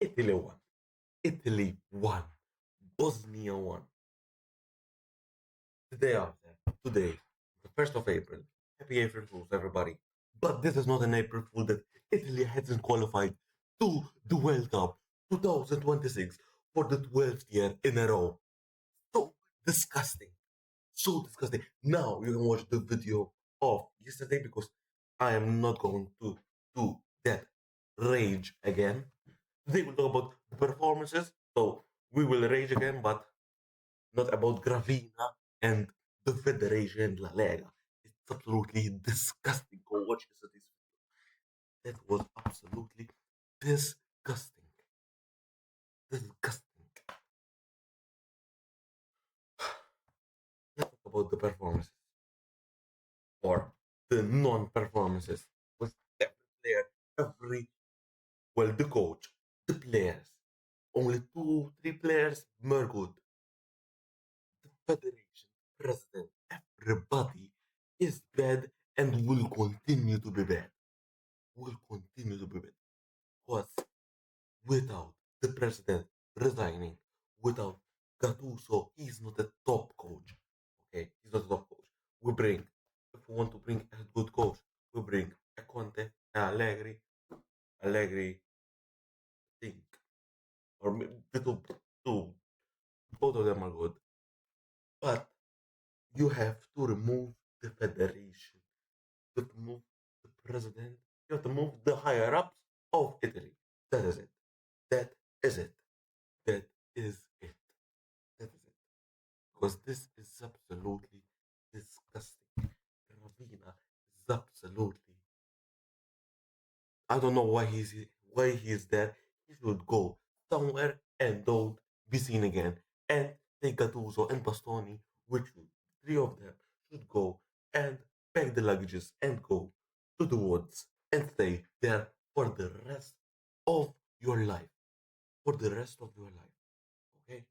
Italy won. Italy won. Bosnia won. The day after, today, the 1st of April. Happy April Fools, everybody. But this is not an April Fool that Italy hasn't qualified to the World Cup 2026 for the 12th year in a row. So disgusting. So disgusting. Now you can watch the video of yesterday because I am not going to do that rage again. They will talk about the performances, so we will rage again, but not about Gravina and the Federation La Lega. It's absolutely disgusting. Go watch yesterday's video. That was absolutely disgusting. Disgusting. Let's talk about the performances or the non-performances. Was every player, the coach, the players, only 2, 3 players were good. The federation, president, everybody is bad and will continue to be bad. Will continue to be bad. Because without the president resigning, without Gattuso, he's not a top coach. Okay, he's not a top coach. If we want to bring a good coach, we bring a Conte, Allegri, think, or the two, both of them are good. But you have to remove the federation. You have to remove the president. You have to remove the higher ups of Italy. That is it. That is it. That is it. That is it. Because this is absolutely disgusting. Gravina is absolutely. I don't know why he is there. He should go somewhere and don't be seen again. And take Gattuso and Bastoni, which 3 of them should go and pack the luggages and go to the woods and stay there for the rest of your life. For the rest of your life. Okay?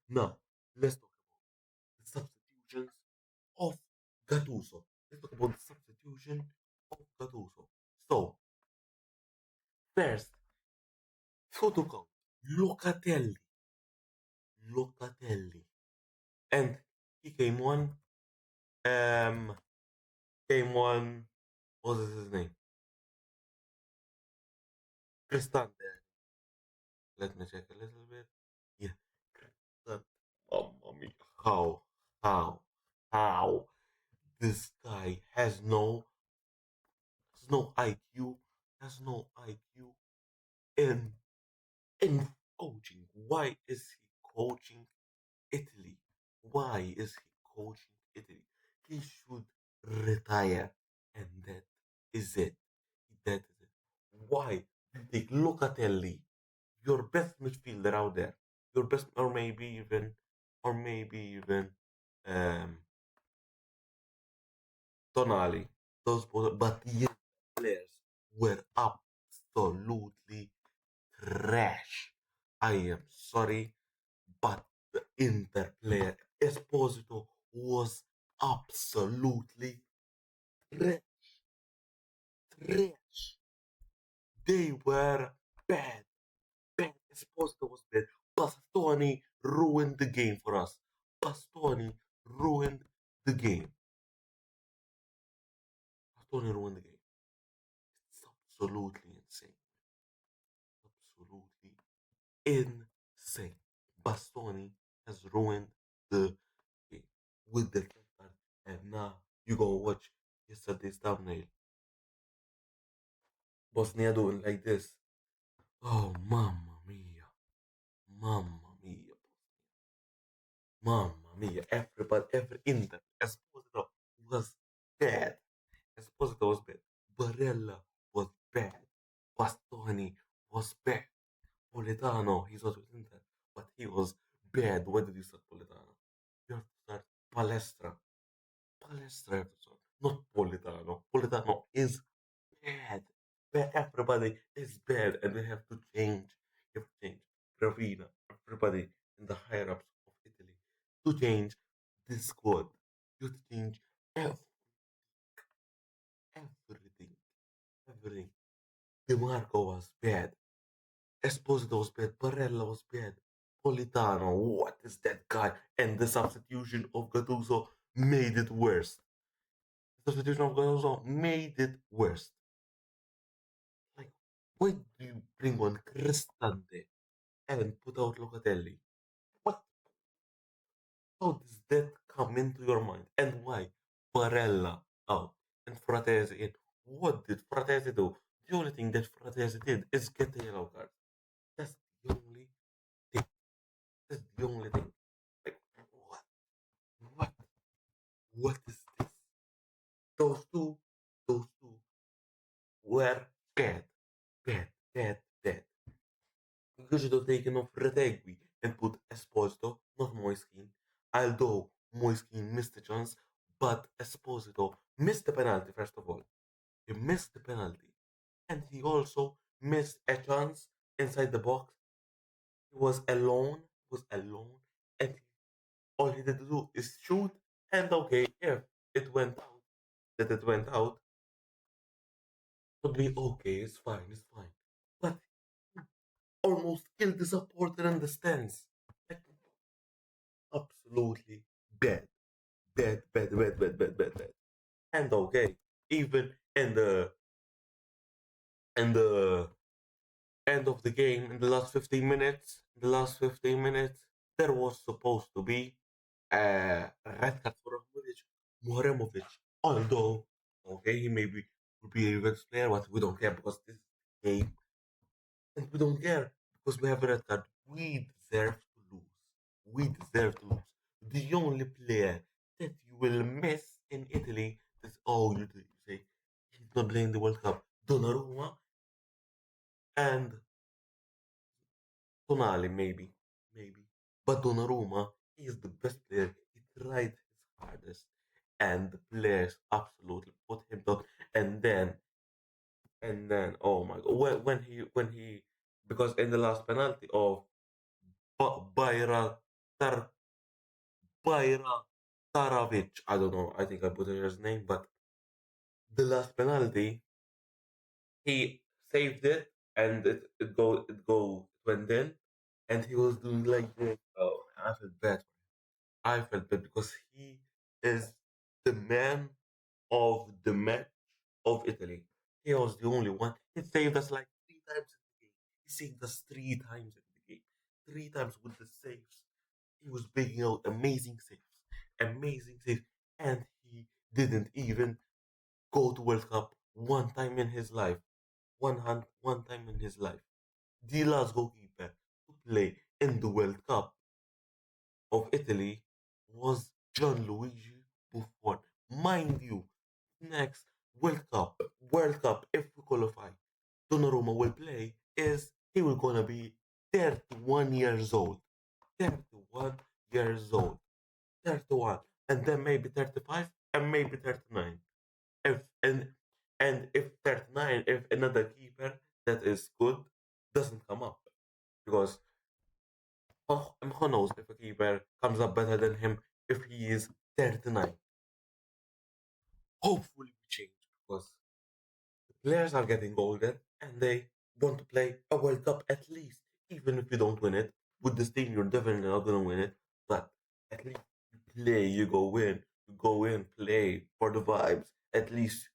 Now, let's talk about the substitutions of Gattuso. Let's talk about the substitution of Gattuso. So, first, who took out Locatelli. Locatelli. And he came on, um, what was his name? Cristante. Let me check a little bit. Yeah, Cristante. Mamma mia. How? This guy has no IQ, has no IQ in in coaching. Why is he coaching Italy? Why is he coaching Italy? He should retire, and that is it. That is it. Why you take Locatelli, your best midfielder out there, your best, or maybe even um, Tonali. Those both, but the players were absolutely trash. I am sorry, but the Inter player Esposito was absolutely trash. Trash. They were bad. Bad. Esposito was bad. Bastoni ruined the game for us. Bastoni ruined the game. Bastoni ruined the game. It's absolutely insane. Absolutely insane. Bastoni has ruined the game with the card, and now you go watch yesterday's thumbnail. Bosnia doing like this. Oh, mamma mia. Mamma mia. Mamma mia. Everybody, every Inter. Esposito was bad. Esposito was bad. Barella was bad. Bastoni was bad. Politano, he's also Inter, but he was bad. Why did you start Politano? You have to start Palestra. Palestra have to start, not Politano. Politano is bad. Everybody is bad, and they have to change. You have to change Gravina, everybody in the higher ups of Italy to change this squad. You have to change everything. Everything. DeMarco was bad. Esposito was bad, Barella was bad, Politano, what is that guy? And the substitution of Gattuso made it worse. The substitution of Gattuso made it worse. Like, why do you bring on Cristante and put out Locatelli? What? How does that come into your mind? And why Barella out and Fratesi in? What did Fratesi do? The only thing that Fratesi did is get the yellow card. That's the only thing. That's the only thing. Like, what? What? What is this? Those two, those two were bad, bad, bad, bad. You should have taken off Retegui and put Esposito, not Moiskin. Although Moiskin missed the chance, but Esposito missed the penalty, first of all. He missed the penalty. And he also missed a chance inside the box. He was alone, and all he had to do is shoot. And okay, if it went out, that it went out, would be okay, it's fine. But almost killed the supporter in the stands. Like, absolutely bad. Bad, bad, bad, bad, bad, bad, bad. And okay, even in the end of the game, in the last 15 minutes, there was supposed to be a red card for Muharemovic. Although, okay, he maybe would be a reverse player, but we don't care because this game, and we don't care because we have a red card. We deserve to lose. We deserve to lose. The only player that you will miss in Italy is, you say he's not playing the World Cup. Donnarumma and Tonali, maybe. But Donnarumma is the best player. He tried his hardest, and the players absolutely put him down. And then, oh my God, when he, because in the last penalty of Bayra Tar Bayra Taravic, I don't know, I think I put his name, but the last penalty, he saved it, and it went in, and he was doing like this. Oh, I felt bad. I felt bad because he is the man of the match of Italy. He was the only one. He saved us like 3 times in the game. He saved us 3 times in the game. 3 times with the saves. He was bringing out amazing saves, and he didn't even go to World Cup one time in his life. One time in his life. The last goalkeeper to play in the World Cup of Italy was Gianluigi Buffon. Mind you, next World Cup, if we qualify, Donnarumma will play, is he will gonna be 31 years old. 31 years old. 31. And then maybe 35 and maybe 39. If and if 39, if another keeper that is good doesn't come up. Because who knows if a keeper comes up better than him if he is 39. Hopefully we change because the players are getting older and they want to play a World Cup at least. Even if you don't win it, with this team you're definitely not gonna win it. But at least you play, you go in, play for the vibes. At least,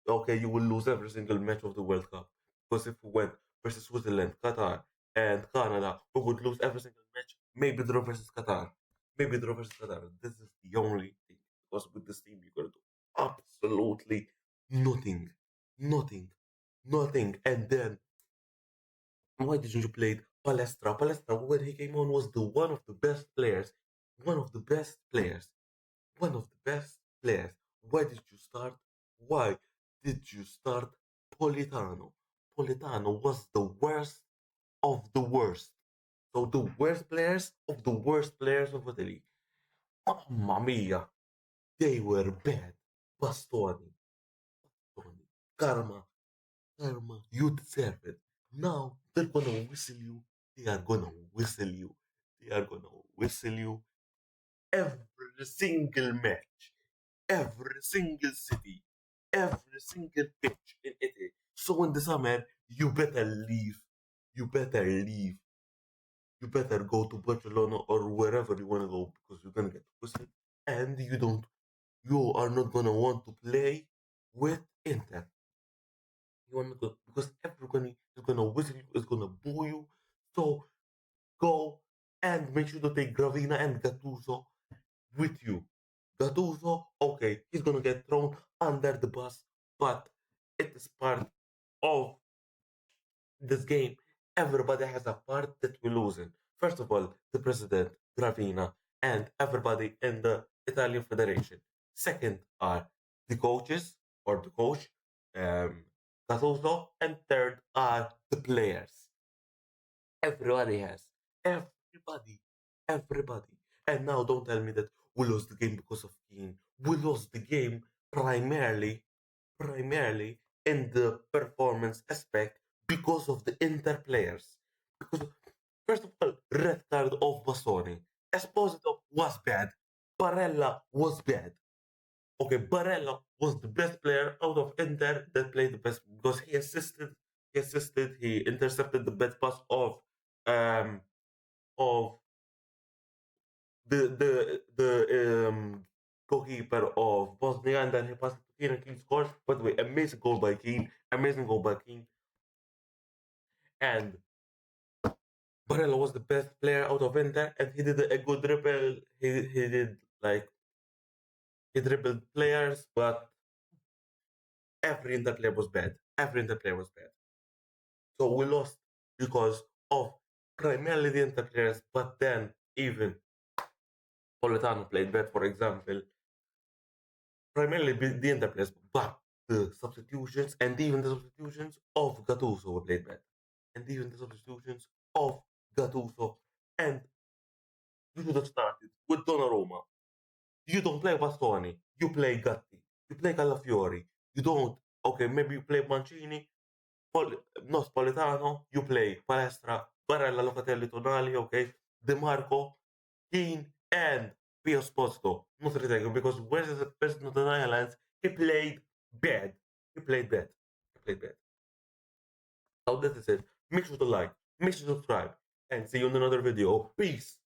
okay, you will lose every single match of the World Cup. Because if we went versus Switzerland, Qatar, and Canada, we would lose every single match. Maybe draw versus Qatar. Maybe draw versus Qatar. This is the only thing. Because with this team, you're gonna do absolutely nothing. Nothing. Nothing. And then, why didn't you play Palestra? Palestra, when he came on, was the one of the best players. One of the best players. One of the best players. Why did you start? Why did you start Politano? Politano was the worst of the worst. So the worst players of the worst players of Italy. Mamma mia, they were bad. Bastoni, Bastoni, Karma, Karma, you deserve it. Now they're gonna whistle you. They are gonna whistle you. They are gonna whistle you every single match, every single city, every single pitch in Italy. So in the summer, you better leave. you better leave. You better go to Barcelona or wherever you want to go because you're gonna get twisted, and you are not gonna want to play with Inter. You want to go because everybody is gonna whistle you, is gonna boo you. So go and make sure to take Gravina and Gattuso with you. Gattuso, okay, he's gonna get thrown under the bus, but it is part of this game. Everybody has a part that we're losing. First of all, the president, Gravina, and everybody in the Italian Federation. Second are the coaches or the coach, um, Gattuso, and third are the players. Everybody has. Everybody. Everybody. And now don't tell me that we lost the game because of Keane. We lost the game primarily in the performance aspect because of the Inter players. Because first of all, red card of Bastoni. Esposito was bad. Barella was bad. Okay, Barella was the best player out of Inter that played the best because he intercepted the best pass um of the goalkeeper of Bosnia, and then he passed it to Keane and Keane scored. By the way, amazing goal by Keane, and Barella was the best player out of Inter, and he did a good dribble. He did like he dribbled players, but every Inter player was bad. Every Inter player was bad. So we lost because of primarily the Inter players, but then even Politano played bad, for example. Primarily the Inter players, but the substitutions and even the substitutions of Gattuso were played bad. And even the substitutions of Gattuso. And you should have started with Donnarumma. You don't play Bastoni. You play Gatti. You play Calafiori. You don't. Okay, maybe you play Mancini. No, Politano. You play Palestra, Barella, Locatelli, Tonali. Okay, De Marco, Keane, and Pio Esposito. Not Retegui, because where's the person of the Netherlands? He played bad. He played bad. He played bad. So that is it. Make sure to like, make sure to subscribe, and see you in another video. Peace.